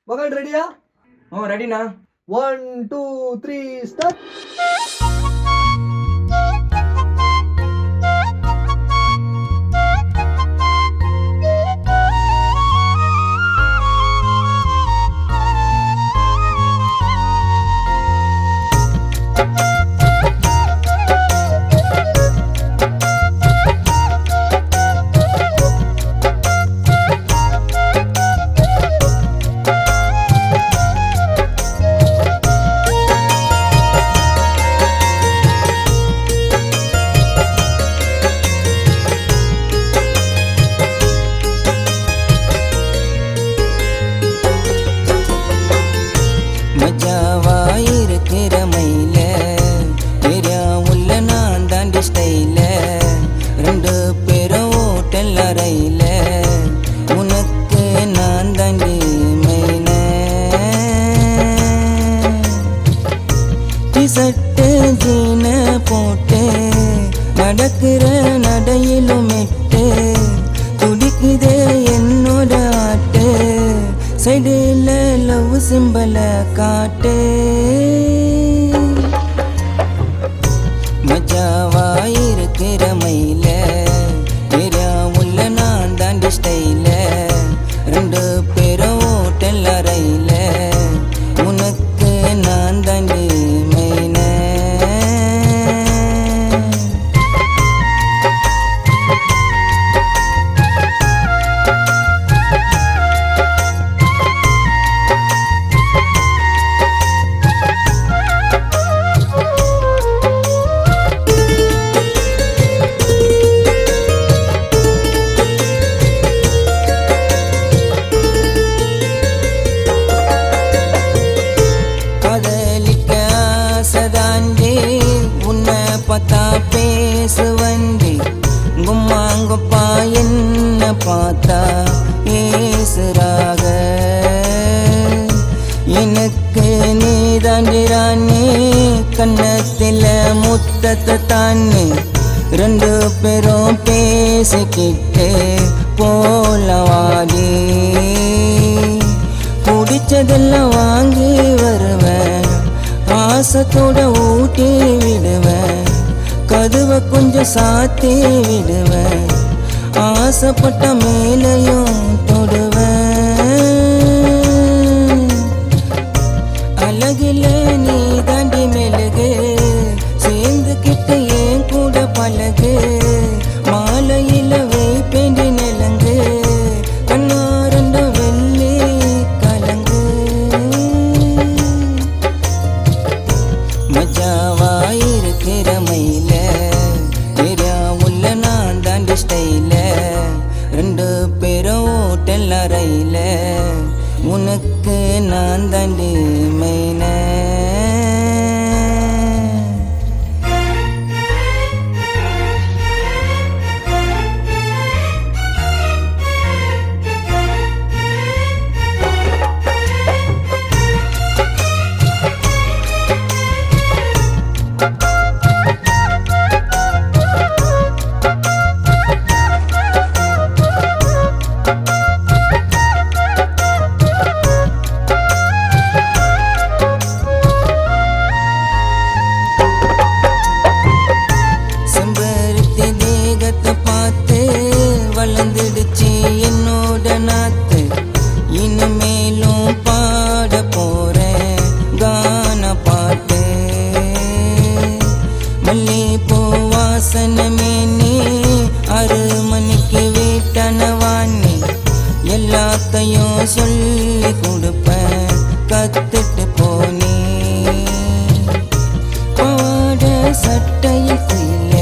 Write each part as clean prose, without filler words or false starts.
மகள் ரெடியா? ரெடிண்ணா. 1 2 3 ஸ்டார்ட். மஜாவாயிருக்கிற மயில ஏரியா உள்ள நான் தாண்டி ஸ்டைல 2 பேரும் ஓட்டல் அறையில உனக்கு நான் தாண்டி மெயின டிசட்டு ஜீன போட்டு நடக்கிற நடையிலும் மெட்டு துடிக்குதே என்னோட ஆட்டு சைடுல லவ் சிம்பல காட்டு மஜாவாயிருக்கிற மயில ஏரியா உள்ள நான் தாண்டி ஸ்டைல 2 பேரும் ஓட்டல் அறையில உனக்கு நான் தாண்டி மெயின காதலிக்க ஆசைதாண்டி உன்னை பார்த்தா பேசுவண்டி கும்மாங்கப்பா என்ன பார்த்தா ஏசுறாக எனக்கு நீ தாண்டி ராணி கண்ணத்தில முத்தத்தை தானே 2 பேரும் பேசிக்கிட்டு போலவாடி பிடிச்சதெல்லாம் வாங்கி வருவேன் ஆசத்தோட ஊட்டி விடுவேன் கதவை கொஞ்சம் சாத்தி விடுவேன் ஆசைப்பட்ட மேலையும் தொடுவேன் அழகில நீ தாண்டி மெழுகு சேர்ந்துக்கிட்டு ஏன் கூட பழகு மாலையில வைப்பேண்டி நிலங்கு கண்ணாரண்ட வெள்ளி கலங்கு மஜாவாயிருக்கிற மயில ஏரியா உள்ள நான் தாண்டி ஸ்டைல 2 பேரும் ஓட்டல் அறையில உனக்கு நான் தாண்டி மெயின செம்பருத்தி தேகத்தை பார்த்து வளர்ந்துடுச்சு என்னோட நாத்து இனிமேலும் பாட போறேன் கான பாட்டு மல்லிப்பூ வாசனமே நீ 6 மணிக்கு வீட்டனவானி எல்லாத்தையும் சொல்லி கொடுப்பேன் கத்துட்டு போனே பாட சட்டையில் குயில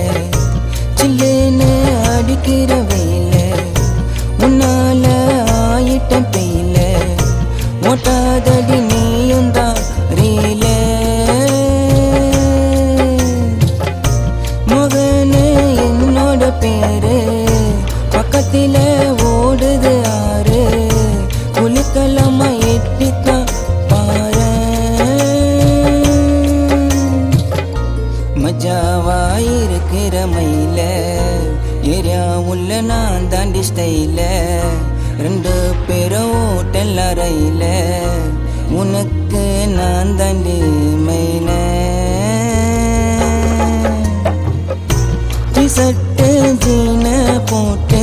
சில்லுன்னு அடிக்கிற வெயில உன்னால ஆயிட்ட பெயில ஓட்டாதடி நீயும் தான் ரீல மகனே என்னோட பேரு பக்கத்தில ஓடுது ஆறு குளிக்கலாமா எட்டித்தான் பாரு மஜாவாயிருக்கிற மயில ஏரியா உள்ள நான் தாண்டி ஸ்டைல ரெண்டு பேரும் ஓட்டல் அறையில உனக்கு நான் தாண்டி மெயின டிசட்டு ஜீனை போட்டு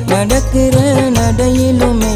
நடக்கிற நடையிலுமே